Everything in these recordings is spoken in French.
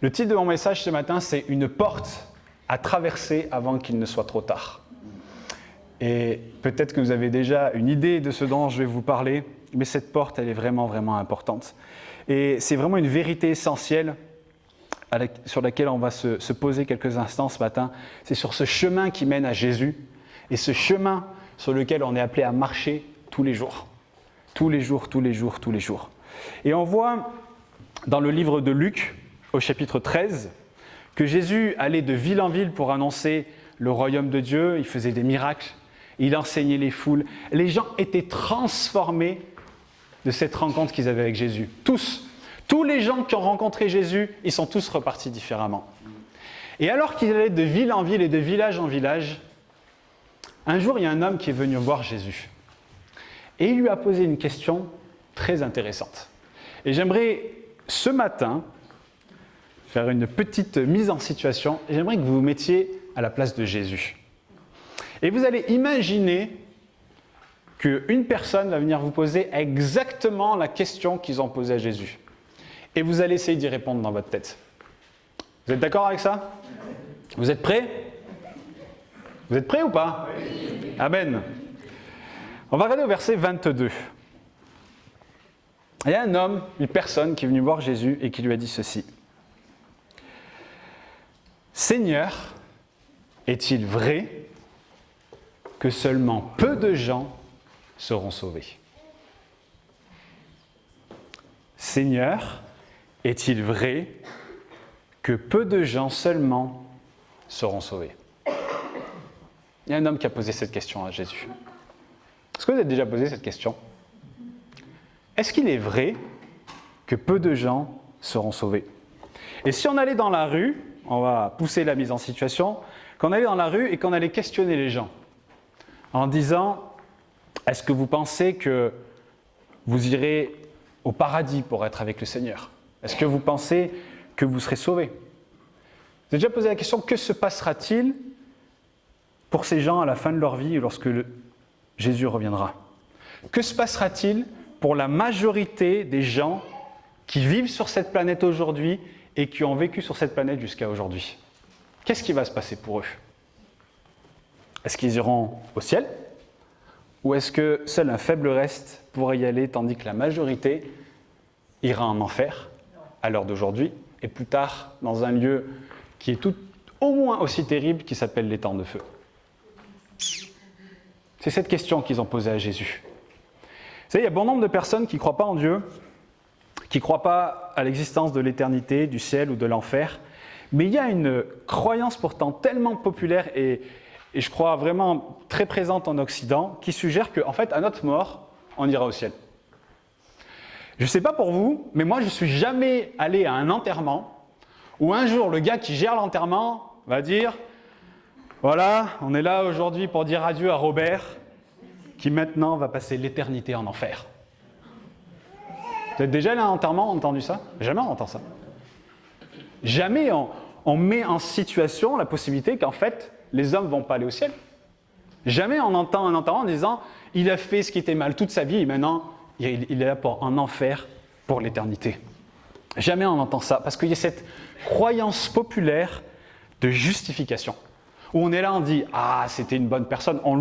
Le titre de mon message ce matin, c'est « Une porte à traverser avant qu'il ne soit trop tard ». Et peut-être que vous avez déjà une idée de ce dont je vais vous parler, mais cette porte, elle est vraiment, vraiment importante. Et c'est vraiment une vérité essentielle sur laquelle on va se poser quelques instants ce matin. C'est sur ce chemin qui mène à Jésus et ce chemin sur lequel on est appelé à marcher tous les jours. Tous les jours, tous les jours, tous les jours. Et on voit dans le livre de Luc, au chapitre 13, que Jésus allait de ville en ville pour annoncer le royaume de Dieu. Il faisait des miracles, il enseignait les foules. Les gens étaient transformés de cette rencontre qu'ils avaient avec Jésus. Tous les gens qui ont rencontré Jésus, ils sont tous repartis différemment. Et alors qu'ils allaient de ville en ville et de village en village, un jour, il y a un homme qui est venu voir Jésus. Et il lui a posé une question très intéressante. Et j'aimerais, ce matin, faire une petite mise en situation. Et j'aimerais que vous vous mettiez à la place de Jésus. Et vous allez imaginer qu'une personne va venir vous poser exactement la question qu'ils ont posée à Jésus. Et vous allez essayer d'y répondre dans votre tête. Vous êtes d'accord avec ça? Vous êtes prêts? Vous êtes prêts ou pas? Oui. Amen. On va regarder au verset 22. Il y a un homme, une personne qui est venue voir Jésus et qui lui a dit ceci. « Seigneur, est-il vrai que seulement peu de gens seront sauvés? Seigneur, est-il vrai que peu de gens seulement seront sauvés? » Il y a un homme qui a posé cette question à Jésus. Est-ce que vous avez déjà posé cette question? Est-ce qu'il est vrai que peu de gens seront sauvés? Et si on allait dans la rue, on va pousser la mise en situation, qu'on allait dans la rue et qu'on allait questionner les gens en disant « Est-ce que vous pensez que vous irez au paradis pour être avec le Seigneur? Est-ce que vous pensez que vous serez sauvés ?» Vous avez déjà posé la question « Que se passera-t-il pour ces gens à la fin de leur vie lorsque Jésus reviendra? Que se passera-t-il pour la majorité des gens qui vivent sur cette planète aujourd'hui et qui ont vécu sur cette planète jusqu'à aujourd'hui? Qu'est-ce qui va se passer pour eux? Est-ce qu'ils iront au ciel? Ou est-ce que seul un faible reste pourrait y aller tandis que la majorité ira en enfer à l'heure d'aujourd'hui et plus tard dans un lieu qui est au moins aussi terrible qui s'appelle l'étang de feu? C'est cette question qu'ils ont posée à Jésus. Vous savez, il y a bon nombre de personnes qui ne croient pas en Dieu, qui ne croient pas à l'existence de l'éternité, du ciel ou de l'enfer, mais il y a une croyance pourtant tellement populaire et je crois vraiment très présente en Occident qui suggère qu'en fait, à notre mort, on ira au ciel. Je ne sais pas pour vous, mais moi je ne suis jamais allé à un enterrement où un jour le gars qui gère l'enterrement va dire « Voilà, on est là aujourd'hui pour dire adieu à Robert, qui maintenant va passer l'éternité en enfer. » Vous êtes déjà allé à un enterrement, entendu ça? Jamais on entend ça. Jamais on met en situation la possibilité qu'en fait, les hommes ne vont pas aller au ciel. Jamais on entend un enterrement en disant « Il a fait ce qui était mal toute sa vie et maintenant il est là en enfer pour l'éternité. » Jamais on entend ça, parce qu'il y a cette croyance populaire de justification. Où on est là, on dit « Ah, c'était une bonne personne », on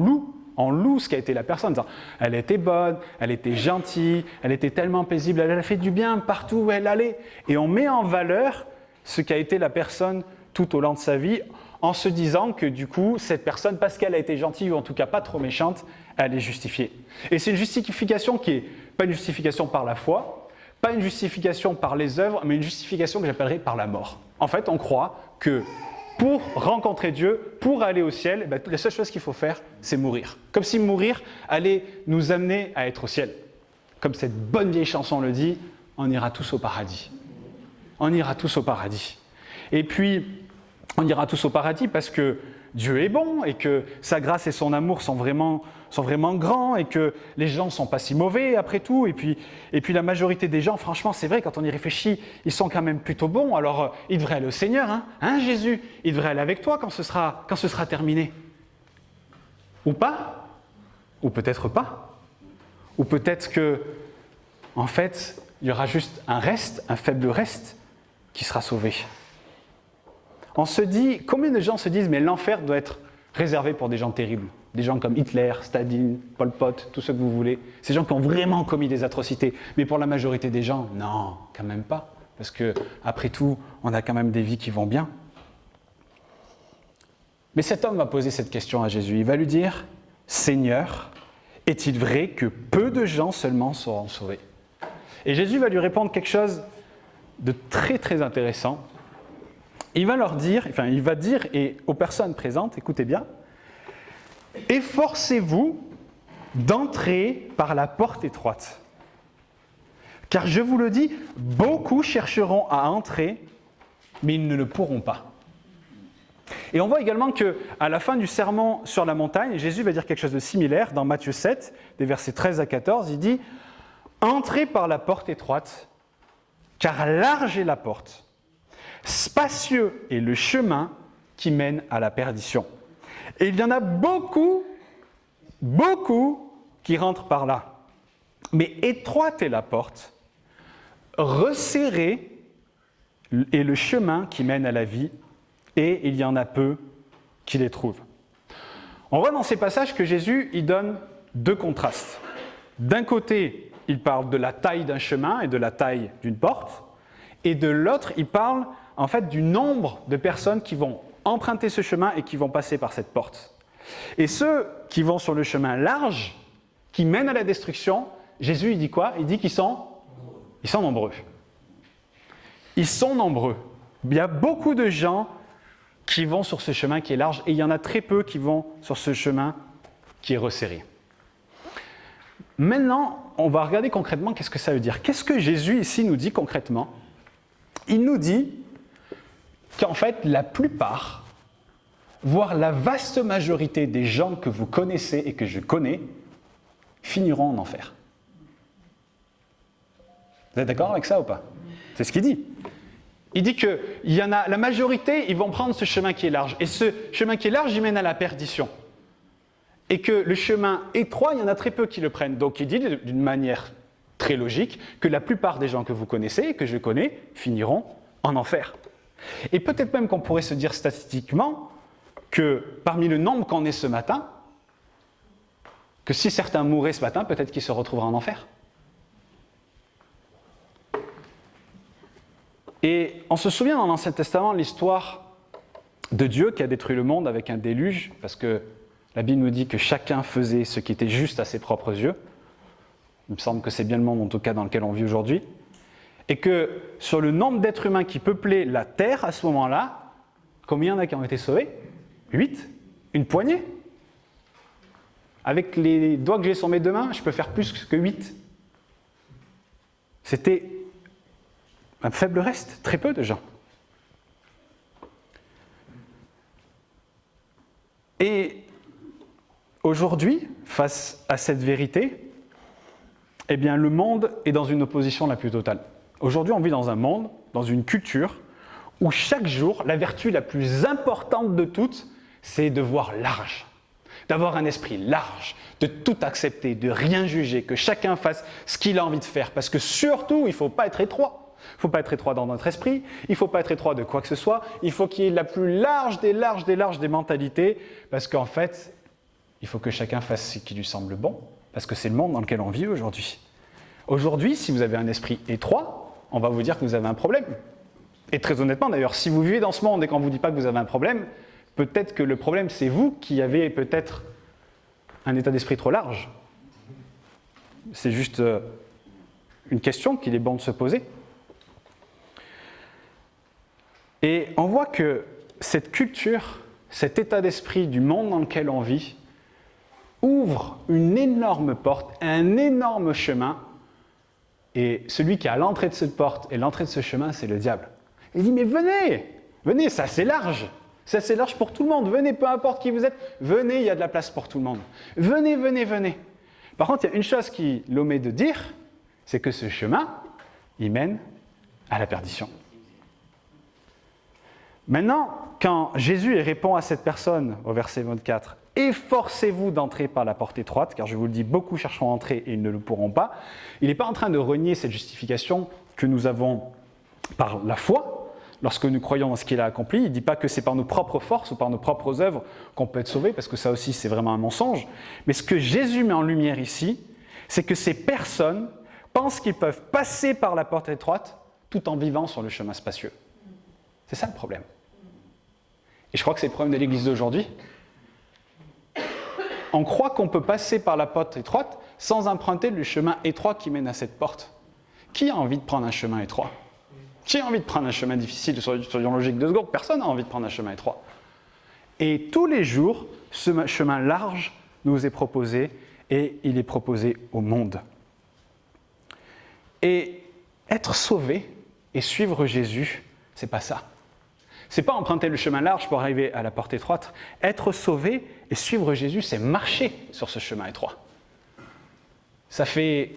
loue ce qu'a été la personne, en disant « Elle était bonne, elle était gentille, elle était tellement paisible, elle a fait du bien partout où elle allait. » Et on met en valeur ce qu'a été la personne tout au long de sa vie, en se disant que du coup, cette personne, parce qu'elle a été gentille ou en tout cas pas trop méchante, elle est justifiée. Et c'est une justification qui n'est pas une justification par la foi, pas une justification par les œuvres, mais une justification que j'appellerais par la mort. En fait, on croit que pour rencontrer Dieu, pour aller au ciel, la seule chose qu'il faut faire, c'est mourir. Comme si mourir allait nous amener à être au ciel. Comme cette bonne vieille chanson le dit, on ira tous au paradis. On ira tous au paradis. Et puis, on ira tous au paradis parce que Dieu est bon et que sa grâce et son amour sont vraiment grands et que les gens ne sont pas si mauvais après tout. Et puis la majorité des gens, franchement, c'est vrai, quand on y réfléchit, ils sont quand même plutôt bons. Alors, ils devraient aller au Seigneur, hein Jésus? Il devrait aller avec toi quand ce sera terminé. Ou pas? Ou peut-être pas? Ou peut-être que, en fait, il y aura juste un faible reste qui sera sauvé. on se dit, combien de gens se disent, mais l'enfer doit être réservé pour des gens terribles, des gens comme Hitler, Staline, Pol Pot, tout ce que vous voulez, ces gens qui ont vraiment commis des atrocités. Mais pour la majorité des gens, non, quand même pas, parce que après tout, on a quand même des vies qui vont bien. Mais cet homme va poser cette question à Jésus. Il va lui dire, « Seigneur, est-il vrai que peu de gens seulement seront sauvés ?» Et Jésus va lui répondre quelque chose de très très intéressant. Il va dire et aux personnes présentes, écoutez bien, « Efforcez-vous d'entrer par la porte étroite. Car je vous le dis, beaucoup chercheront à entrer, mais ils ne le pourront pas. » Et on voit également qu'à la fin du sermon sur la montagne, Jésus va dire quelque chose de similaire. Dans Matthieu 7, des versets 13 à 14, il dit « Entrez par la porte étroite, car large est la porte, spacieux est le chemin qui mène à la perdition. Et il y en a beaucoup, beaucoup qui rentrent par là. Mais étroite est la porte, resserré est le chemin qui mène à la vie, et il y en a peu qui les trouvent. » On voit dans ces passages que Jésus il donne deux contrastes. D'un côté, il parle de la taille d'un chemin et de la taille d'une porte, et de l'autre, il parle en fait du nombre de personnes qui vont emprunter ce chemin et qui vont passer par cette porte. Et ceux qui vont sur le chemin large, qui mène à la destruction, Jésus il dit quoi ? Il dit qu'ils sont nombreux. Ils sont nombreux. Il y a beaucoup de gens qui vont sur ce chemin qui est large, et il y en a très peu qui vont sur ce chemin qui est resserré. Maintenant, on va regarder concrètement qu'est-ce que ça veut dire. Qu'est-ce que Jésus ici nous dit concrètement ? Il nous dit qu'en fait, la plupart, voire la vaste majorité des gens que vous connaissez et que je connais, finiront en enfer. Vous êtes d'accord avec ça ou pas ? C'est ce qu'il dit. Il dit que la majorité, ils vont prendre ce chemin qui est large. Et ce chemin qui est large, il mène à la perdition. Et que le chemin étroit, il y en a très peu qui le prennent. Donc il dit d'une manière très logique que la plupart des gens que vous connaissez et que je connais finiront en enfer. Et peut-être même qu'on pourrait se dire statistiquement que parmi le nombre qu'on est ce matin, que si certains mouraient ce matin, peut-être qu'ils se retrouveraient en enfer. Et on se souvient dans l'Ancien Testament l'histoire de Dieu qui a détruit le monde avec un déluge, parce que la Bible nous dit que chacun faisait ce qui était juste à ses propres yeux. Il me semble que c'est bien le monde, en tout cas, dans lequel on vit aujourd'hui. Et que sur le nombre d'êtres humains qui peuplaient la terre à ce moment-là, combien il y en a qui ont été sauvés ? 8 ? Une poignée ? Avec les doigts que j'ai sur mes deux mains, je peux faire plus que 8. C'était un faible reste, très peu de gens. Et aujourd'hui, face à cette vérité, eh bien, le monde est dans une opposition la plus totale. Aujourd'hui, on vit dans un monde, dans une culture, où chaque jour, la vertu la plus importante de toutes, c'est de voir large, d'avoir un esprit large, de tout accepter, de rien juger, que chacun fasse ce qu'il a envie de faire. Parce que surtout, il ne faut pas être étroit. Il ne faut pas être étroit dans notre esprit, il ne faut pas être étroit de quoi que ce soit, il faut qu'il y ait la plus large des mentalités, parce qu'en fait, il faut que chacun fasse ce qui lui semble bon, parce que c'est le monde dans lequel on vit aujourd'hui. Aujourd'hui, si vous avez un esprit étroit, on va vous dire que vous avez un problème. Et très honnêtement d'ailleurs, si vous vivez dans ce monde et qu'on ne vous dit pas que vous avez un problème, peut-être que le problème c'est vous qui avez peut-être un état d'esprit trop large. C'est juste une question qu'il est bon de se poser. Et on voit que cette culture, cet état d'esprit du monde dans lequel on vit, ouvre une énorme porte, un énorme chemin, et celui qui est à l'entrée de cette porte et l'entrée de ce chemin, c'est le diable. Il dit, mais venez, c'est assez large pour tout le monde, venez, peu importe qui vous êtes, venez, il y a de la place pour tout le monde. Venez. Par contre, il y a une chose qu'il omet de dire, c'est que ce chemin, il mène à la perdition. Maintenant, quand Jésus répond à cette personne, au verset 24, « Efforcez-vous d'entrer par la porte étroite, car je vous le dis, beaucoup chercheront à entrer et ils ne le pourront pas », il n'est pas en train de renier cette justification que nous avons par la foi, lorsque nous croyons dans ce qu'il a accompli. Il ne dit pas que c'est par nos propres forces ou par nos propres œuvres qu'on peut être sauvé, parce que ça aussi c'est vraiment un mensonge. Mais ce que Jésus met en lumière ici, c'est que ces personnes pensent qu'ils peuvent passer par la porte étroite tout en vivant sur le chemin spacieux. C'est ça le problème. Et je crois que c'est le problème de l'Église d'aujourd'hui. On croit qu'on peut passer par la porte étroite sans emprunter le chemin étroit qui mène à cette porte. Qui a envie de prendre un chemin étroit ? Qui a envie de prendre un chemin difficile sur une logique de seconde ? Personne n'a envie de prendre un chemin étroit. Et tous les jours, ce chemin large nous est proposé et il est proposé au monde. Et être sauvé et suivre Jésus, c'est pas ça. C'est pas emprunter le chemin large pour arriver à la porte étroite. Être sauvé et suivre Jésus, c'est marcher sur ce chemin étroit. Ça fait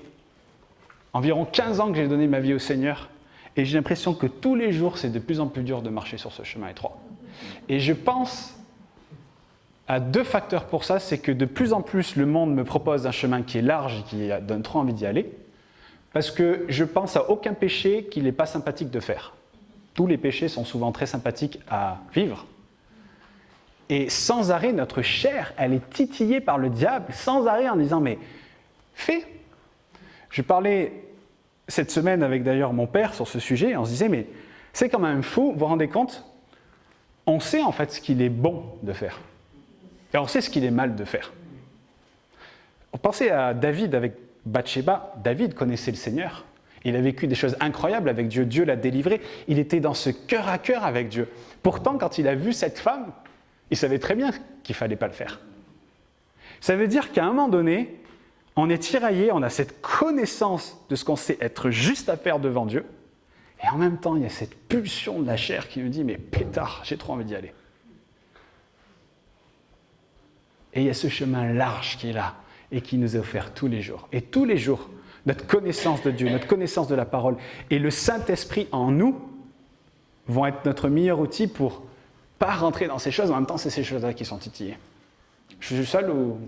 environ 15 ans que j'ai donné ma vie au Seigneur et j'ai l'impression que tous les jours, c'est de plus en plus dur de marcher sur ce chemin étroit. Et je pense à 2 facteurs pour ça, c'est que de plus en plus, le monde me propose un chemin qui est large et qui donne trop envie d'y aller, parce que je pense à aucun péché qu'il n'est pas sympathique de faire. Tous les péchés sont souvent très sympathiques à vivre. Et sans arrêt, notre chair, elle est titillée par le diable, sans arrêt en disant « mais fais ». Je parlais cette semaine avec d'ailleurs mon père sur ce sujet, et on se disait « mais c'est quand même fou, vous vous rendez compte ? On sait en fait ce qu'il est bon de faire. Et on sait ce qu'il est mal de faire. » Pensez à David avec Bathsheba. David connaissait le Seigneur. Il a vécu des choses incroyables avec Dieu. Dieu l'a délivré. Il était dans ce cœur à cœur avec Dieu. Pourtant, quand il a vu cette femme, il savait très bien qu'il ne fallait pas le faire. Ça veut dire qu'à un moment donné, on est tiraillé, on a cette connaissance de ce qu'on sait être juste à faire devant Dieu. Et en même temps, il y a cette pulsion de la chair qui nous dit « mais pétard, j'ai trop envie d'y aller ». Et il y a ce chemin large qui est là et qui nous est offert tous les jours. Et tous les jours, notre connaissance de Dieu, notre connaissance de la parole et le Saint-Esprit en nous vont être notre meilleur outil pour pas rentrer dans ces choses. En même temps, c'est ces choses-là qui sont titillées. Je suis seul ou...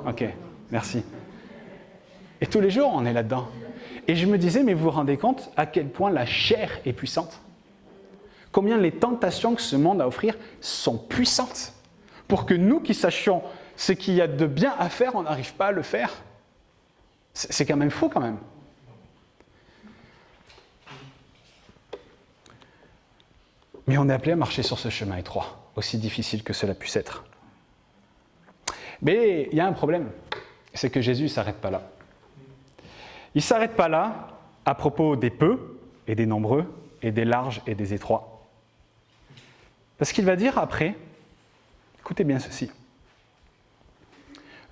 Ok, merci. Et tous les jours, on est là-dedans. Et je me disais, mais vous vous rendez compte à quel point la chair est puissante ? Combien les tentations que ce monde a à offrir sont puissantes pour que nous qui sachions ce qu'il y a de bien à faire, on n'arrive pas à le faire. C'est quand même fou, quand même. Mais on est appelé à marcher sur ce chemin étroit, aussi difficile que cela puisse être. Mais il y a un problème, c'est que Jésus ne s'arrête pas là. Il ne s'arrête pas là à propos des peu et des nombreux, et des larges et des étroits. Parce qu'il va dire après, écoutez bien ceci,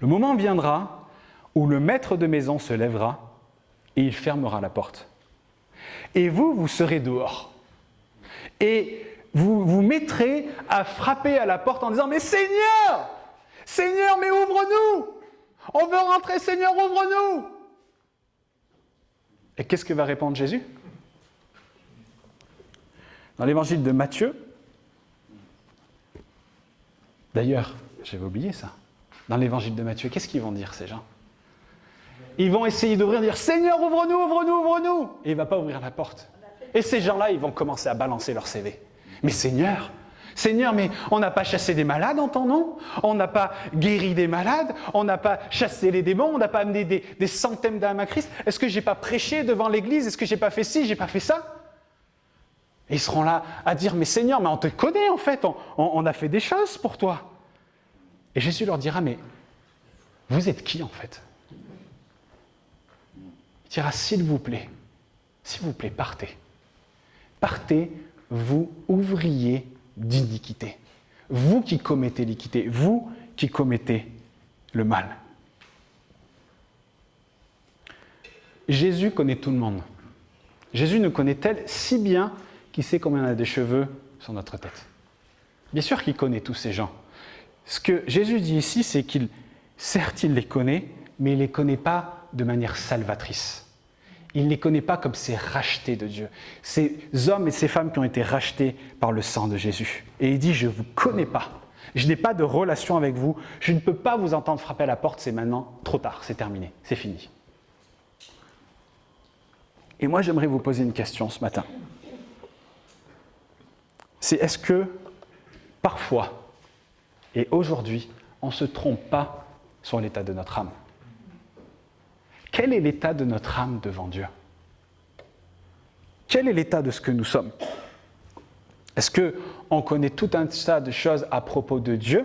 le moment viendra où le maître de maison se lèvera et il fermera la porte. Et vous serez dehors. Et vous vous mettrez à frapper à la porte en disant « Mais Seigneur, Seigneur, mais ouvre-nous! On veut rentrer, Seigneur, ouvre-nous !» Et qu'est-ce que va répondre Jésus ? Dans l'évangile de Matthieu, d'ailleurs, j'avais oublié ça, dans l'évangile de Matthieu, qu'est-ce qu'ils vont dire ces gens ? Ils vont essayer d'ouvrir, dire « Seigneur, ouvre-nous, ouvre-nous, ouvre-nous !» Et il ne va pas ouvrir la porte. Et ces gens-là, ils vont commencer à balancer leur CV. « Mais Seigneur, Seigneur, mais on n'a pas chassé des malades en ton nom, on n'a pas guéri des malades, on n'a pas chassé les démons, on n'a pas amené des centaines d'âmes à Christ. Est-ce que je n'ai pas prêché devant l'église? Est-ce que je n'ai pas fait ci, je n'ai pas fait ça ?» Et ils seront là à dire « Mais Seigneur, mais on te connaît en fait, on a fait des choses pour toi. » Et Jésus leur dira « Mais vous êtes qui en fait ?» Il dira « S'il vous plaît, partez. Partez, vous ouvriers d'iniquité. Vous qui commettez l'iniquité, vous qui commettez le mal. » Jésus connaît tout le monde. Jésus nous connaît-elle si bien qu'il sait combien on a de cheveux sur notre tête. Bien sûr qu'il connaît tous ces gens. Ce que Jésus dit ici, c'est qu'il, certes, il les connaît, mais il ne les connaît pas de manière salvatrice. Il ne les connaît pas comme ces rachetés de Dieu. Ces hommes et ces femmes qui ont été rachetés par le sang de Jésus. Et il dit, je ne vous connais pas. Je n'ai pas de relation avec vous. Je ne peux pas vous entendre frapper à la porte. C'est maintenant trop tard. C'est terminé. C'est fini. Et moi, j'aimerais vous poser une question ce matin. c'est est-ce que parfois, et aujourd'hui, on ne se trompe pas sur l'état de notre âme? Quel est l'état de notre âme devant Dieu? Quel est l'état de ce que nous sommes? Est-ce qu'on connaît tout un tas de choses à propos de Dieu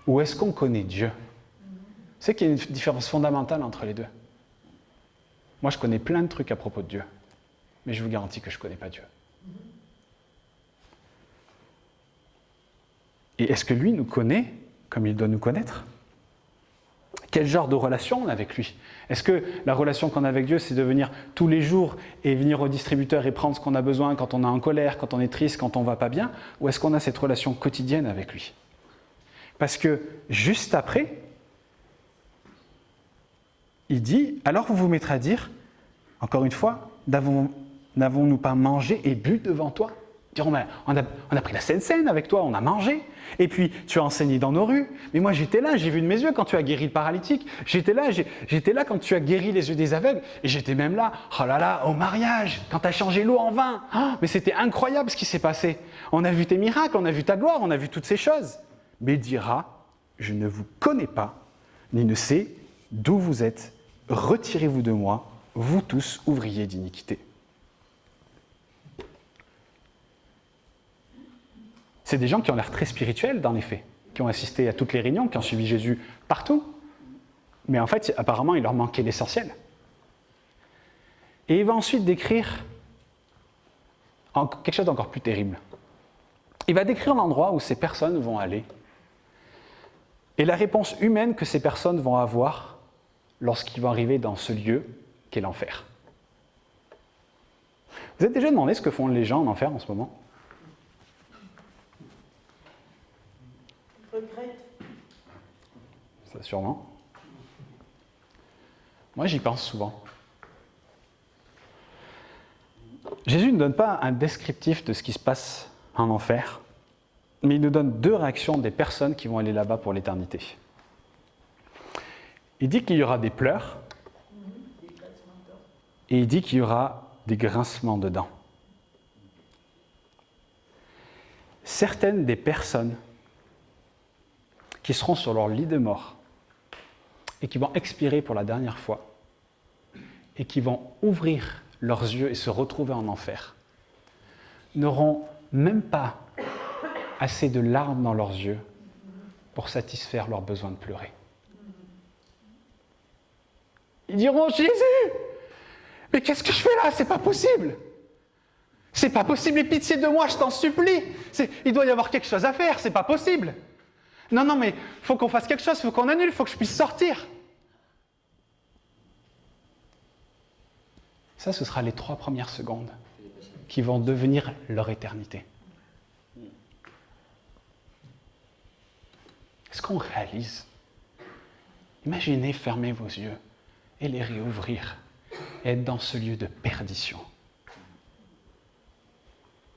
ou est-ce qu'on connaît Dieu? C'est qu'il y a une différence fondamentale entre les deux. Moi, je connais plein de trucs à propos de Dieu, mais je vous garantis que je ne connais pas Dieu. Et est-ce que lui nous connaît comme il doit nous connaître? Quel genre de relation on a avec lui? Est-ce que la relation qu'on a avec Dieu, c'est de venir tous les jours et venir au distributeur et prendre ce qu'on a besoin quand on est en colère, quand on est triste, quand on ne va pas bien? Ou est-ce qu'on a cette relation quotidienne avec lui? Parce que juste après, il dit, alors vous vous mettrez à dire, encore une fois, n'avons-nous pas mangé et bu devant toi? On a pris la Sainte Seine avec toi, on a mangé, et puis tu as enseigné dans nos rues, mais moi j'étais là, j'ai vu de mes yeux quand tu as guéri le paralytique, j'étais là quand tu as guéri les yeux des aveugles, et j'étais même là, oh là là, au mariage, quand tu as changé l'eau en vin, mais c'était incroyable ce qui s'est passé, on a vu tes miracles, on a vu ta gloire, on a vu toutes ces choses. Mais dira, je ne vous connais pas, ni ne sais d'où vous êtes, retirez-vous de moi, vous tous ouvriers d'iniquité. C'est des gens qui ont l'air très spirituels dans les faits, qui ont assisté à toutes les réunions, qui ont suivi Jésus partout. Mais en fait, apparemment, il leur manquait l'essentiel. Et il va ensuite décrire quelque chose d'encore plus terrible. Il va décrire l'endroit où ces personnes vont aller et la réponse humaine que ces personnes vont avoir lorsqu'ils vont arriver dans ce lieu qu'est l'enfer. Vous êtes déjà demandé ce que font les gens en enfer en ce moment? Ça sûrement. Moi, j'y pense souvent. Jésus ne donne pas un descriptif de ce qui se passe en enfer, mais il nous donne deux réactions des personnes qui vont aller là-bas pour l'éternité. Il dit qu'il y aura des pleurs, et il dit qu'il y aura des grincements de dents. Certaines des personnes qui seront sur leur lit de mort et qui vont expirer pour la dernière fois et qui vont ouvrir leurs yeux et se retrouver en enfer n'auront même pas assez de larmes dans leurs yeux pour satisfaire leur besoin de pleurer. Ils diront, Jésus, mais qu'est-ce que je fais là? C'est pas possible. C'est pas possible, aie pitié de moi, je t'en supplie. Il doit y avoir quelque chose à faire, c'est pas possible. Non, mais il faut qu'on fasse quelque chose, il faut qu'on annule, il faut que je puisse sortir. Ça, ce sera les 3 premières secondes qui vont devenir leur éternité. Est-ce qu'on réalise? Imaginez fermer vos yeux et les réouvrir et être dans ce lieu de perdition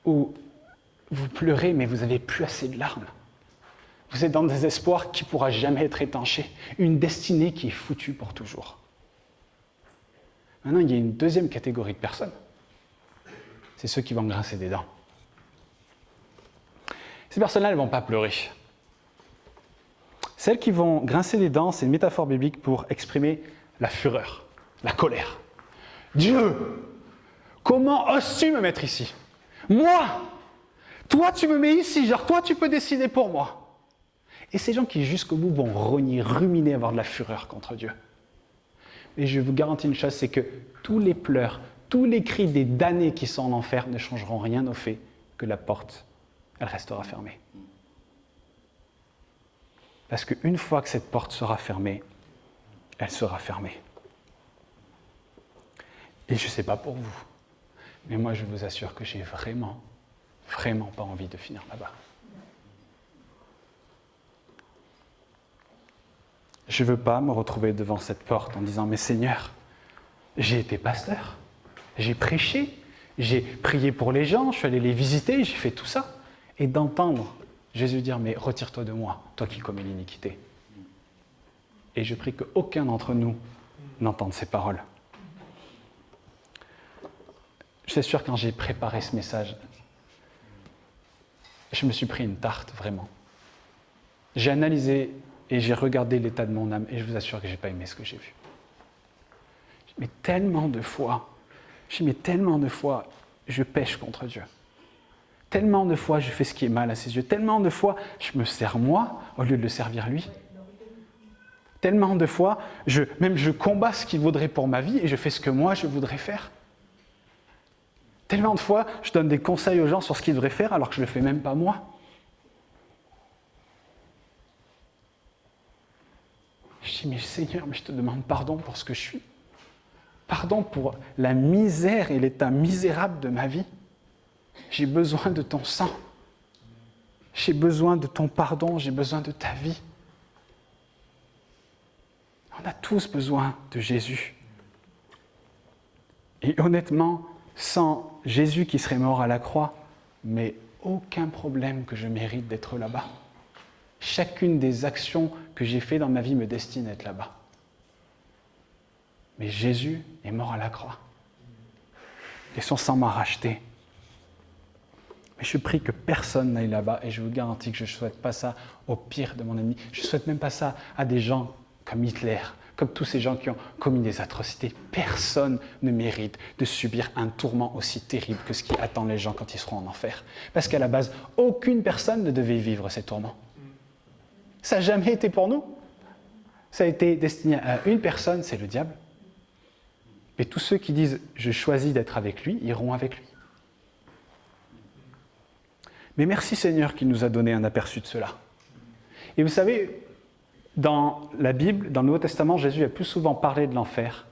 où vous pleurez mais vous n'avez plus assez de larmes. Vous êtes dans des espoirs qui ne pourra jamais être étanché, une destinée qui est foutue pour toujours. Maintenant, il y a une deuxième catégorie de personnes. C'est ceux qui vont grincer des dents. Ces personnes-là, elles ne vont pas pleurer. Celles qui vont grincer des dents, c'est une métaphore biblique pour exprimer la fureur, la colère. Dieu, comment oses-tu me mettre ici? Moi, toi tu me mets ici, genre toi tu peux décider pour moi. Et ces gens qui jusqu'au bout vont rogner, ruminer, avoir de la fureur contre Dieu. Et je vous garantis une chose, c'est que tous les pleurs, tous les cris des damnés qui sont en enfer ne changeront rien au fait que la porte, elle restera fermée. Parce qu'une fois que cette porte sera fermée, elle sera fermée. Et je ne sais pas pour vous, mais moi je vous assure que j'ai vraiment pas envie de finir là-bas. Je ne veux pas me retrouver devant cette porte en disant « Mais Seigneur, j'ai été pasteur, j'ai prêché, j'ai prié pour les gens, je suis allé les visiter, j'ai fait tout ça. » Et d'entendre Jésus dire « Mais retire-toi de moi, toi qui commets l'iniquité. » Et je prie qu'aucun d'entre nous n'entende ces paroles. Je suis sûr, quand j'ai préparé ce message, je me suis pris une tarte, vraiment. J'ai analysé et j'ai regardé l'état de mon âme et je vous assure que je n'ai pas aimé ce que j'ai vu. Mais tellement de fois, je pêche contre Dieu. Tellement de fois, je fais ce qui est mal à ses yeux. Tellement de fois, je me sers moi au lieu de le servir lui. Tellement de fois, je combats ce qu'il vaudrait pour ma vie et je fais ce que moi, je voudrais faire. Tellement de fois, je donne des conseils aux gens sur ce qu'ils devraient faire alors que je ne le fais même pas moi. Je dis, mais Seigneur, mais je te demande pardon pour ce que je suis. Pardon pour la misère et l'état misérable de ma vie. J'ai besoin de ton sang. J'ai besoin de ton pardon, j'ai besoin de ta vie. On a tous besoin de Jésus. Et honnêtement, sans Jésus qui serait mort à la croix, mais aucun problème que je mérite d'être là-bas. Chacune des actions que j'ai faites dans ma vie me destine à être là-bas. Mais Jésus est mort à la croix. Et son sang m'a racheté. Mais je prie que personne n'aille là-bas et je vous garantis que je ne souhaite pas ça au pire de mon ennemi. Je ne souhaite même pas ça à des gens comme Hitler, comme tous ces gens qui ont commis des atrocités. Personne ne mérite de subir un tourment aussi terrible que ce qui attend les gens quand ils seront en enfer. Parce qu'à la base, aucune personne ne devait vivre ces tourments. Ça n'a jamais été pour nous. Ça a été destiné à une personne, c'est le diable. Et tous ceux qui disent « je choisis d'être avec lui », iront avec lui. Mais merci Seigneur qui nous a donné un aperçu de cela. Et vous savez, dans la Bible, dans le Nouveau Testament, Jésus a plus souvent parlé de l'enfer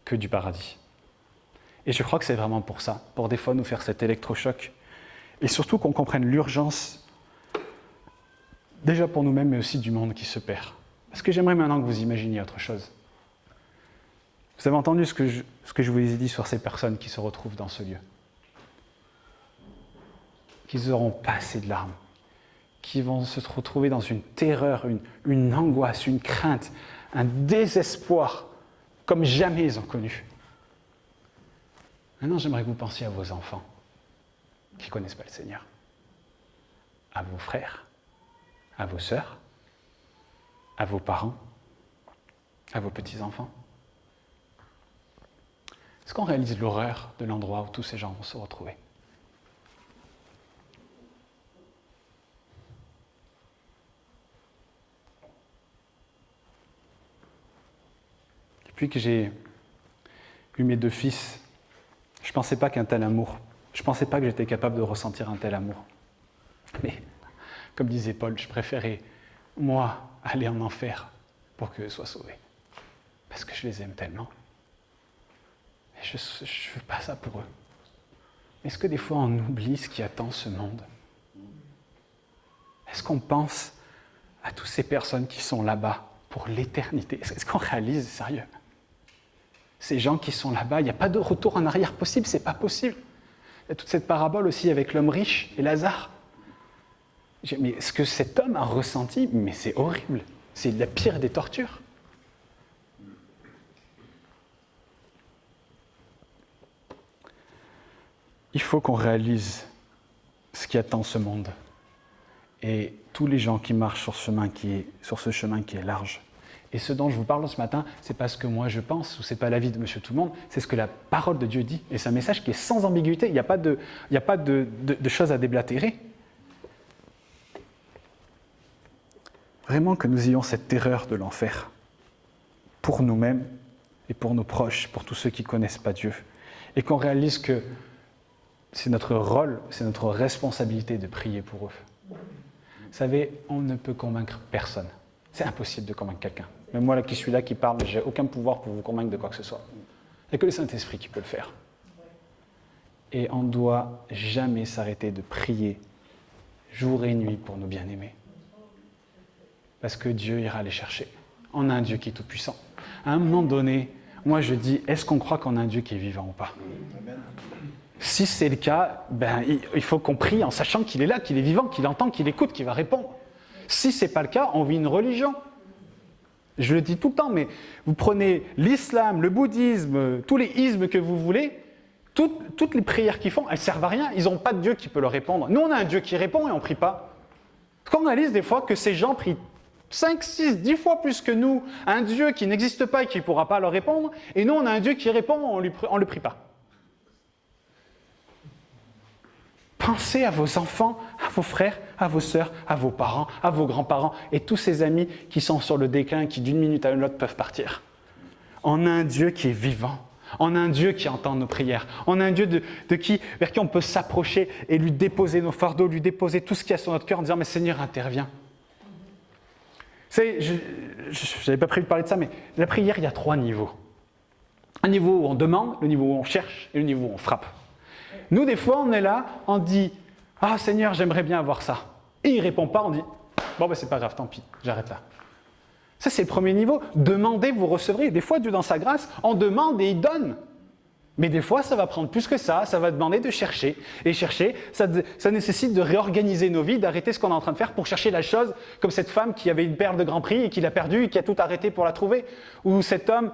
que du paradis. Et je crois que c'est vraiment pour ça, pour des fois nous faire cet électrochoc. Et surtout qu'on comprenne l'urgence, déjà pour nous-mêmes, mais aussi du monde qui se perd. Parce que j'aimerais maintenant que vous imaginiez autre chose. Vous avez entendu ce que je vous ai dit sur ces personnes qui se retrouvent dans ce lieu. Qu'ils auront passé de larmes, qui vont se retrouver dans une terreur, une angoisse, une crainte, un désespoir comme jamais ils ont connu. Maintenant, j'aimerais que vous pensiez à vos enfants qui ne connaissent pas le Seigneur, à vos frères, à vos sœurs, à vos parents, à vos petits-enfants. Est-ce qu'on réalise l'horreur de l'endroit où tous ces gens vont se retrouver ? Depuis que j'ai eu mes 2 fils, je ne pensais pas qu'un tel amour, je ne pensais pas que j'étais capable de ressentir un tel amour. Mais, comme disait Paul, je préférais, moi, aller en enfer pour qu'eux soient sauvés. Parce que je les aime tellement. Et je ne veux pas ça pour eux. Est-ce que des fois on oublie ce qui attend ce monde ? Est-ce qu'on pense à toutes ces personnes qui sont là-bas pour l'éternité ? Est-ce qu'on réalise, sérieux ? Ces gens qui sont là-bas, il n'y a pas de retour en arrière possible, c'est pas possible. Il y a toute cette parabole aussi avec l'homme riche et Lazare. Mais ce que cet homme a ressenti, mais c'est horrible. C'est la pire des tortures. Il faut qu'on réalise ce qui attend ce monde. Et tous les gens qui marchent sur ce chemin qui est large. Et ce dont je vous parle ce matin, c'est pas ce que moi je pense, ou c'est pas l'avis de Monsieur Tout-le-Monde, c'est ce que la parole de Dieu dit. Et c'est un message qui est sans ambiguïté, il n'y a pas de choses à déblatérer. Vraiment que nous ayons cette terreur de l'enfer, pour nous-mêmes et pour nos proches, pour tous ceux qui ne connaissent pas Dieu. Et qu'on réalise que c'est notre rôle, c'est notre responsabilité de prier pour eux. Vous savez, on ne peut convaincre personne. C'est impossible de convaincre quelqu'un. Même moi, là, qui suis là, qui parle, je n'ai aucun pouvoir pour vous convaincre de quoi que ce soit. Il n'y a que le Saint-Esprit qui peut le faire. Et on ne doit jamais s'arrêter de prier jour et nuit pour nos bien-aimés. Parce que Dieu ira les chercher. On a un Dieu qui est tout-puissant. À un moment donné, moi je dis, est-ce qu'on croit qu'on a un Dieu qui est vivant ou pas ? Si c'est le cas, il faut qu'on prie en sachant qu'il est là, qu'il est vivant, qu'il entend, qu'il écoute, qu'il va répondre. Si ce n'est pas le cas, on vit une religion. Je le dis tout le temps, mais vous prenez l'islam, le bouddhisme, tous les ismes que vous voulez, Toutes les prières qu'ils font, elles ne servent à rien. Ils n'ont pas de Dieu qui peut leur répondre. Nous, on a un Dieu qui répond et on ne prie pas. Parce qu'on réalise des fois que ces gens prient 5, 6, 10 fois plus que nous, un Dieu qui n'existe pas et qui ne pourra pas leur répondre, et nous, on a un Dieu qui répond, on ne le prie pas. Pensez à vos enfants, à vos frères, à vos sœurs, à vos parents, à vos grands-parents et tous ces amis qui sont sur le déclin, qui d'une minute à l'autre peuvent partir. On a un Dieu qui est vivant. On a un Dieu qui entend nos prières. On a un Dieu vers qui on peut s'approcher et lui déposer nos fardeaux, lui déposer tout ce qu'il y a sur notre cœur en disant « Mais Seigneur, interviens ». Vous savez, je n'avais pas prévu de parler de ça, mais la prière, il y a 3 niveaux. Un niveau où on demande, le niveau où on cherche et le niveau où on frappe. Nous, des fois, on est là, on dit « Ah Seigneur, j'aimerais bien avoir ça ». Et il ne répond pas, on dit « Bon, ben, c'est pas grave, tant pis, j'arrête là ». Ça, c'est le premier niveau. Demandez, vous recevrez. Des fois, Dieu, dans sa grâce, on demande et il donne. Mais des fois, ça va prendre plus que ça. Ça va demander de chercher. Et chercher, ça nécessite de réorganiser nos vies, d'arrêter ce qu'on est en train de faire pour chercher la chose, comme cette femme qui avait une perle de grand prix et qui l'a perdue et qui a tout arrêté pour la trouver. Ou cet homme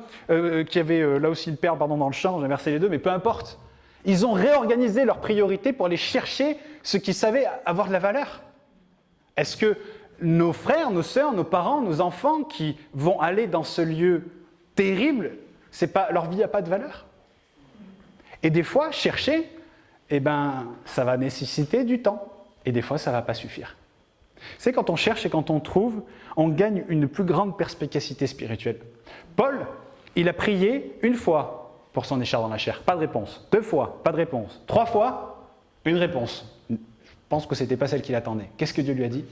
qui avait là aussi une perle dans le champ, j'ai inversé les deux, mais peu importe. Ils ont réorganisé leurs priorités pour aller chercher ce qu'ils savaient avoir de la valeur. Est-ce que nos frères, nos sœurs, nos parents, nos enfants qui vont aller dans ce lieu terrible, leur vie n'a pas de valeur? Et des fois, chercher, ça va nécessiter du temps. Et des fois, ça ne va pas suffire. C'est quand on cherche et quand on trouve, on gagne une plus grande perspicacité spirituelle. Paul, il a prié 1 fois pour son écharpe dans la chair, pas de réponse. 2 fois, pas de réponse. 3 fois, une réponse. Je pense que ce n'était pas celle qu'il attendait. Qu'est-ce que Dieu lui a dit ?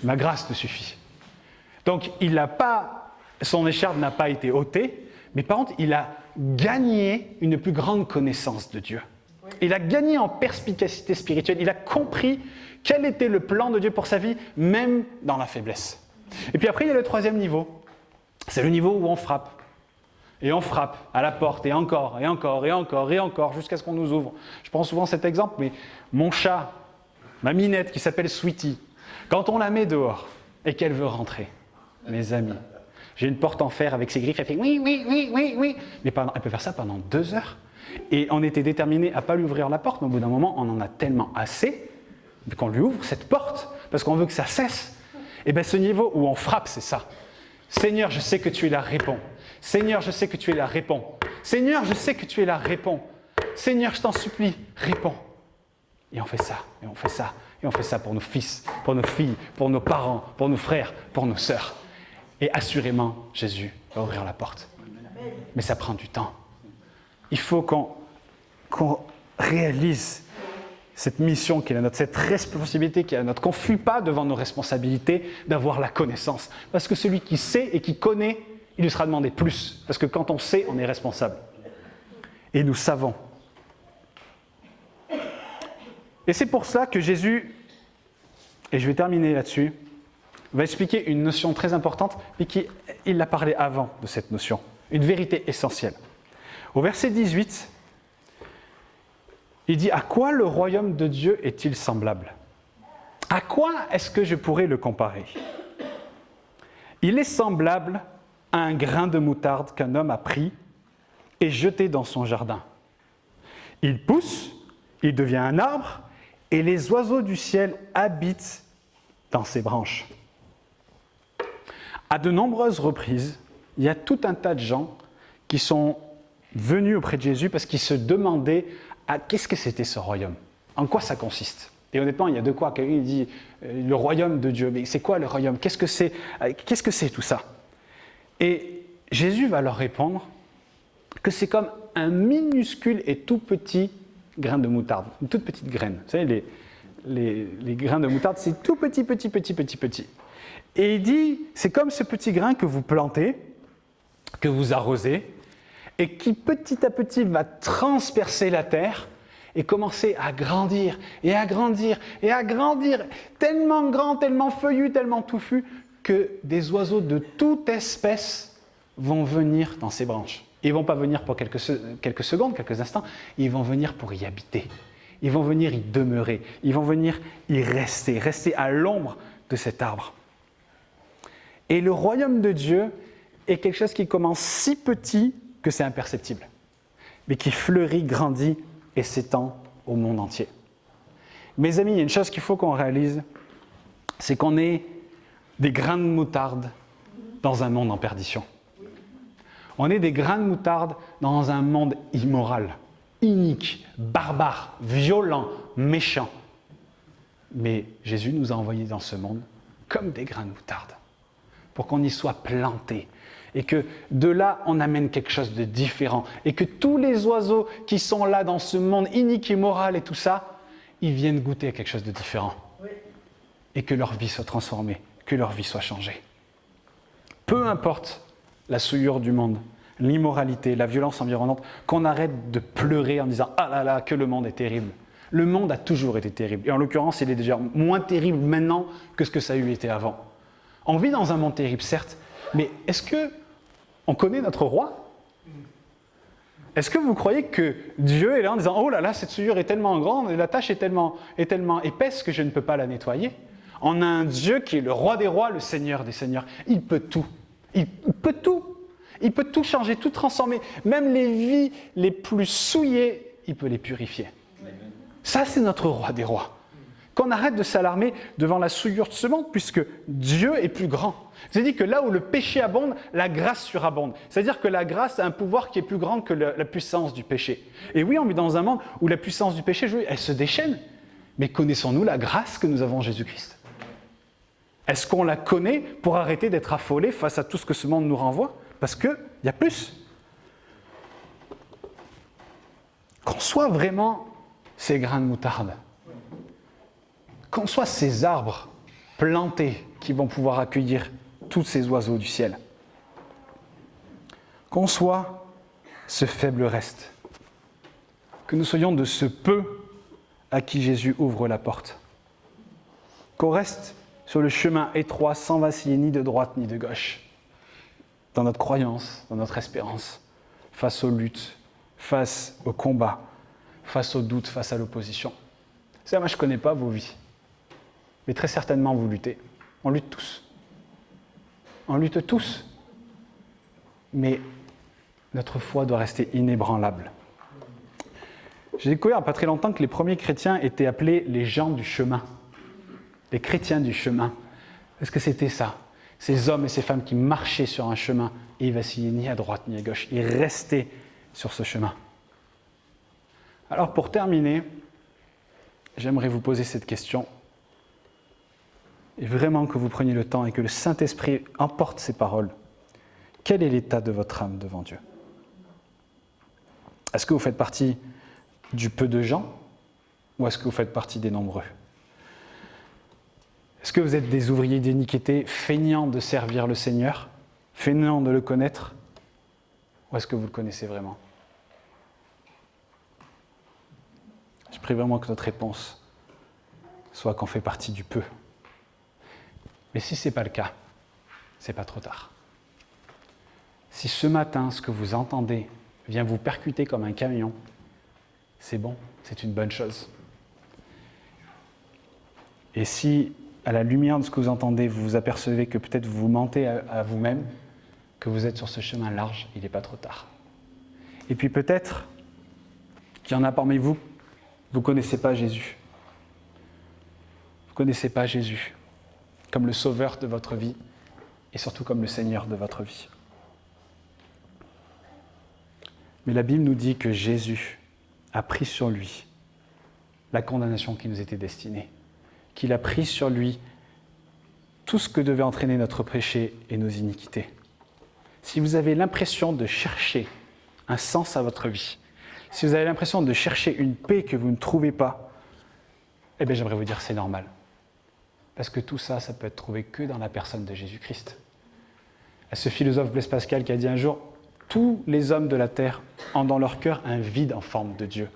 Ma grâce te suffit. Donc, son écharpe n'a pas été ôtée, mais par contre, il a gagné une plus grande connaissance de Dieu. Il a gagné en perspicacité spirituelle. Il a compris quel était le plan de Dieu pour sa vie, même dans la faiblesse. Et puis après, il y a le 3e niveau. C'est le niveau où on frappe. Et on frappe à la porte, et encore, et encore, et encore, et encore, jusqu'à ce qu'on nous ouvre. Je prends souvent cet exemple, mais mon chat, ma minette qui s'appelle Sweetie, quand on la met dehors et qu'elle veut rentrer, mes amis, j'ai une porte en fer avec ses griffes, elle fait oui, oui, oui, oui, oui. Mais elle peut faire ça pendant 2 heures. Et on était déterminés à ne pas lui ouvrir la porte, mais au bout d'un moment, on en a tellement assez qu'on lui ouvre cette porte, parce qu'on veut que ça cesse. Et bien ce niveau où on frappe, c'est ça. Seigneur, je sais que tu es là, réponds. Seigneur, je sais que tu es là, réponds. Seigneur, je sais que tu es là, réponds. Seigneur, je t'en supplie, réponds. Et on fait ça, et on fait ça. Et on fait ça pour nos fils, pour nos filles, pour nos parents, pour nos frères, pour nos sœurs. Et assurément, Jésus va ouvrir la porte. Mais ça prend du temps. Il faut qu'on réalise cette mission qui est la nôtre, cette responsabilité qui est la nôtre, qu'on ne fuit pas devant nos responsabilités d'avoir la connaissance. Parce que celui qui sait et qui connaît, il lui sera demandé plus. Parce que quand on sait, on est responsable. Et nous savons. Et c'est pour ça que Jésus, et je vais terminer là-dessus, va expliquer une notion très importante, mais il l'a parlé avant de cette notion, une vérité essentielle. Au verset 18, il dit « À quoi le royaume de Dieu est-il semblable ? À quoi est-ce que je pourrais le comparer ? Il est semblable à un grain de moutarde qu'un homme a pris et jeté dans son jardin. Il pousse, il devient un arbre, et les oiseaux du ciel habitent dans ses branches. » À de nombreuses reprises, il y a tout un tas de gens qui sont venus auprès de Jésus parce qu'ils se demandaient qu'est-ce que c'était ce royaume ? En quoi ça consiste ? Et honnêtement, il y a de quoi. Quelqu'un dit le royaume de Dieu. Mais c'est quoi le royaume ? Qu'est-ce que c'est tout ça ? Et Jésus va leur répondre que c'est comme un minuscule et tout petit grain de moutarde, une toute petite graine. Vous savez, les grains de moutarde, c'est tout petit. Et il dit, c'est comme ce petit grain que vous plantez, que vous arrosez, et qui petit à petit va transpercer la terre et commencer à grandir, et à grandir, et à grandir, tellement grand, tellement feuillu, tellement touffu, que des oiseaux de toute espèce vont venir dans ces branches. Ils ne vont pas venir pour quelques secondes, quelques instants, ils vont venir pour y habiter. Ils vont venir y demeurer, ils vont venir y rester à l'ombre de cet arbre. Et le royaume de Dieu est quelque chose qui commence si petit que c'est imperceptible. mais qui fleurit, grandit et s'étend au monde entier. Mes amis, il y a une chose qu'il faut qu'on réalise, c'est qu'on est des grains de moutarde dans un monde en perdition. On est des grains de moutarde dans un monde immoral, inique, barbare, violent, méchant. Mais Jésus nous a envoyés dans ce monde comme des grains de moutarde, pour qu'on y soit plantés. Et que de là, on amène quelque chose de différent. Et que tous les oiseaux qui sont là dans ce monde inique, immoral et tout ça, ils viennent goûter à quelque chose de différent. Oui. Et que leur vie soit transformée, que leur vie soit changée. Peu importe la souillure du monde, l'immoralité, la violence environnante, qu'on arrête de pleurer en disant « Ah là là, que le monde est terrible ». Le monde a toujours été terrible. Et en l'occurrence, il est déjà moins terrible maintenant que ce que ça a eu été avant. On vit dans un monde terrible, certes, mais est-ce qu'on connaît notre roi ? Est-ce que vous croyez que Dieu est là en disant « Oh là là, cette souillure est tellement grande et la tâche est tellement épaisse que je ne peux pas la nettoyer ?» On a un Dieu qui est le roi des rois, le Seigneur des seigneurs. Il peut tout. Il peut tout. Il peut tout changer, tout transformer. Même les vies les plus souillées, il peut les purifier. Ça, c'est notre roi des rois. Qu'on arrête de s'alarmer devant la souillure de ce monde, puisque Dieu est plus grand. C'est-à-dire que là où le péché abonde, la grâce surabonde. C'est-à-dire que la grâce a un pouvoir qui est plus grand que la puissance du péché. Et oui, on vit dans un monde où la puissance du péché, elle se déchaîne. Mais connaissons-nous la grâce que nous avons en Jésus-Christ ? Est-ce qu'on la connaît pour arrêter d'être affolés face à tout ce que ce monde nous renvoie ? Parce qu'il y a plus. Qu'on soit vraiment ces grains de moutarde, qu'on soit ces arbres plantés qui vont pouvoir accueillir tous ces oiseaux du ciel, qu'on soit ce faible reste, que nous soyons de ce peu à qui Jésus ouvre la porte, qu'on reste sur le chemin étroit sans vaciller ni de droite ni de gauche, dans notre croyance, dans notre espérance, face aux luttes, face aux combats, face aux doutes, face à l'opposition. Ça, moi, je ne connais pas vos vies. Mais très certainement, vous luttez. On lutte tous. On lutte tous. Mais notre foi doit rester inébranlable. J'ai découvert il n'y a pas très longtemps que les premiers chrétiens étaient appelés les gens du chemin. Les chrétiens du chemin. Parce que c'était ça. Ces hommes et ces femmes qui marchaient sur un chemin et ils vacillaient ni à droite ni à gauche. Ils restaient sur ce chemin. Alors pour terminer, j'aimerais vous poser cette question. Et vraiment que vous preniez le temps et que le Saint-Esprit emporte ces paroles. Quel est l'état de votre âme devant Dieu ? Est-ce que vous faites partie du peu de gens ou est-ce que vous faites partie des nombreux ? Est-ce que vous êtes des ouvriers d'iniquité feignants de servir le Seigneur, feignants de le connaître, ou est-ce que vous le connaissez vraiment ? Je prie vraiment que notre réponse soit qu'on fait partie du peu. Mais si ce n'est pas le cas, ce n'est pas trop tard. Si ce matin, ce que vous entendez vient vous percuter comme un camion, c'est bon, c'est une bonne chose. Et si, à la lumière de ce que vous entendez, vous vous apercevez que peut-être vous vous mentez à vous-même, que vous êtes sur ce chemin large, il n'est pas trop tard. Et puis peut-être qu'il y en a parmi vous, vous ne connaissez pas Jésus. Vous ne connaissez pas Jésus comme le sauveur de votre vie et surtout comme le Seigneur de votre vie. Mais la Bible nous dit que Jésus a pris sur lui la condamnation qui nous était destinée, qu'il a pris sur lui tout ce que devait entraîner notre péché et nos iniquités. Si vous avez l'impression de chercher un sens à votre vie, si vous avez l'impression de chercher une paix que vous ne trouvez pas, eh bien j'aimerais vous dire c'est normal. Parce que tout ça, ça peut être trouvé que dans la personne de Jésus-Christ. À ce philosophe Blaise Pascal qui a dit un jour, tous les hommes de la terre ont dans leur cœur un vide en forme de Dieu.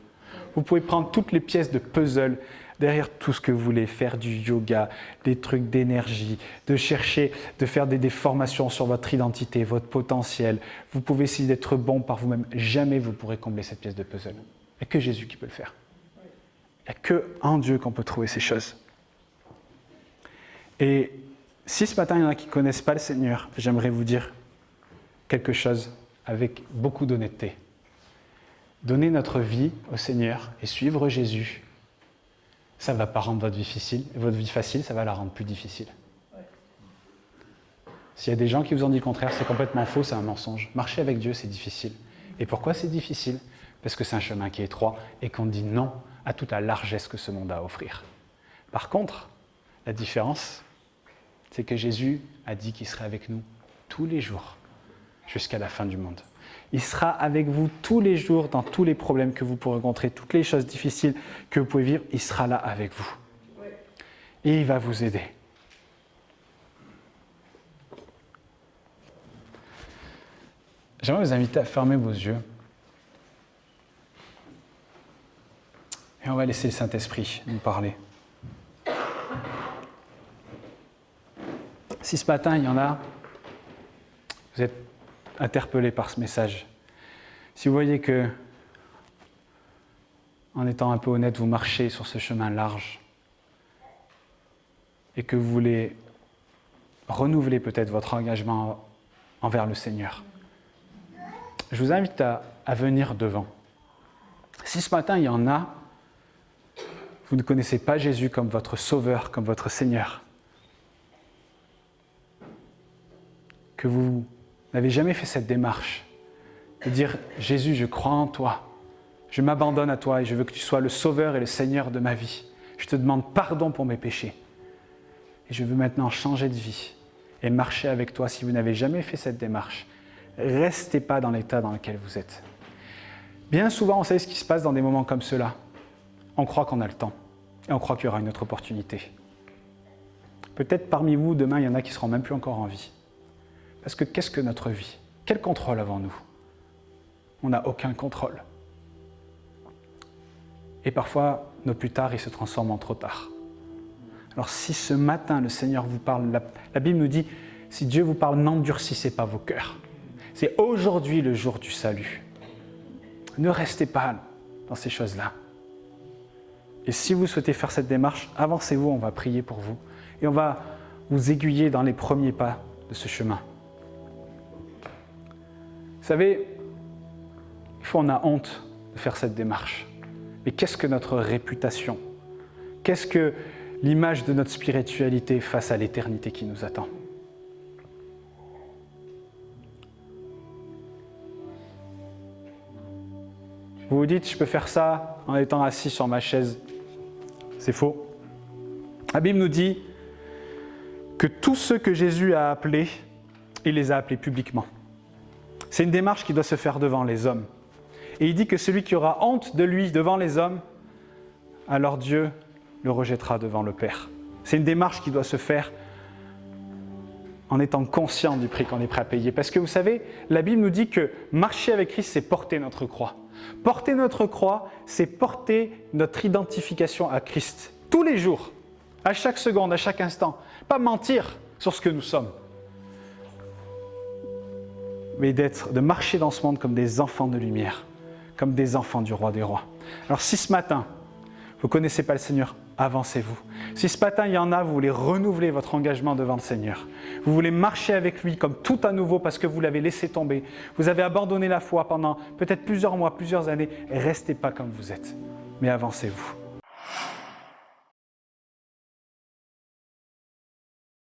Vous pouvez prendre toutes les pièces de puzzle, derrière tout ce que vous voulez, faire du yoga, des trucs d'énergie, de chercher, de faire des formations sur votre identité, votre potentiel. Vous pouvez essayer d'être bon par vous-même. Jamais vous pourrez combler cette pièce de puzzle. Il n'y a que Jésus qui peut le faire. Il n'y a qu'en Dieu qu'on peut trouver ces choses. Et si ce matin, il y en a qui ne connaissent pas le Seigneur, j'aimerais vous dire quelque chose avec beaucoup d'honnêteté. donner notre vie au Seigneur et suivre Jésus, ça ne va pas rendre votre vie facile, ça va la rendre plus difficile. S'il y a des gens qui vous ont dit le contraire, c'est complètement faux, c'est un mensonge. Marcher avec Dieu, c'est difficile. Et pourquoi c'est difficile ? Parce que c'est un chemin qui est étroit et qu'on dit non à toute la largesse que ce monde a à offrir. Par contre, la différence, c'est que Jésus a dit qu'il serait avec nous tous les jours, jusqu'à la fin du monde. Il sera avec vous tous les jours dans tous les problèmes que vous pourrez rencontrer, toutes les choses difficiles que vous pouvez vivre, il sera là avec vous. Et il va vous aider. J'aimerais vous inviter à fermer vos yeux. Et on va laisser le Saint-Esprit nous parler. Si ce matin, il y en a, vous êtes interpellés par ce message. Si vous voyez que, en étant un peu honnête, vous marchez sur ce chemin large et que vous voulez renouveler peut-être votre engagement envers le Seigneur, je vous invite à venir devant. Si ce matin, il y en a, vous ne connaissez pas Jésus comme votre Sauveur, comme votre Seigneur, que vous n'avez jamais fait cette démarche de dire « Jésus, je crois en toi, je m'abandonne à toi et je veux que tu sois le Sauveur et le Seigneur de ma vie. Je te demande pardon pour mes péchés. Et je veux maintenant changer de vie et marcher avec toi. » Si vous n'avez jamais fait cette démarche, restez pas dans l'état dans lequel vous êtes. Bien souvent, on sait ce qui se passe dans des moments comme ceux-là. On croit qu'on a le temps et on croit qu'il y aura une autre opportunité. Peut-être parmi vous, demain, il y en a qui ne seront même plus encore en vie. Parce que qu'est-ce que notre vie ? Quel contrôle avons-nous ? On n'a aucun contrôle. Et parfois, nos plus tard, ils se transforment en trop tard. Alors si ce matin, le Seigneur vous parle, la Bible nous dit, si Dieu vous parle, n'endurcissez pas vos cœurs. C'est aujourd'hui le jour du salut. Ne restez pas dans ces choses-là. Et si vous souhaitez faire cette démarche, avancez-vous, on va prier pour vous. Et on va vous aiguiller dans les premiers pas de ce chemin. Vous savez, des fois on a honte de faire cette démarche. Mais qu'est-ce que notre réputation ? Qu'est-ce que l'image de notre spiritualité face à l'éternité qui nous attend ? Vous vous dites, je peux faire ça en étant assis sur ma chaise. C'est faux. La Bible nous dit que tous ceux que Jésus a appelés, il les a appelés publiquement. C'est une démarche qui doit se faire devant les hommes. Et il dit que celui qui aura honte de lui devant les hommes, alors Dieu le rejettera devant le Père. C'est une démarche qui doit se faire en étant conscient du prix qu'on est prêt à payer. Parce que vous savez, la Bible nous dit que marcher avec Christ, c'est porter notre croix. Porter notre croix, c'est porter notre identification à Christ. Tous les jours, à chaque seconde, à chaque instant. Pas mentir sur ce que nous sommes. Mais de marcher dans ce monde comme des enfants de lumière, comme des enfants du roi des rois. Alors si ce matin, vous ne connaissez pas le Seigneur, avancez-vous. Si ce matin, il y en a, vous voulez renouveler votre engagement devant le Seigneur. Vous voulez marcher avec lui comme tout à nouveau parce que vous l'avez laissé tomber. Vous avez abandonné la foi pendant peut-être plusieurs mois, plusieurs années. Restez pas comme vous êtes, mais avancez-vous.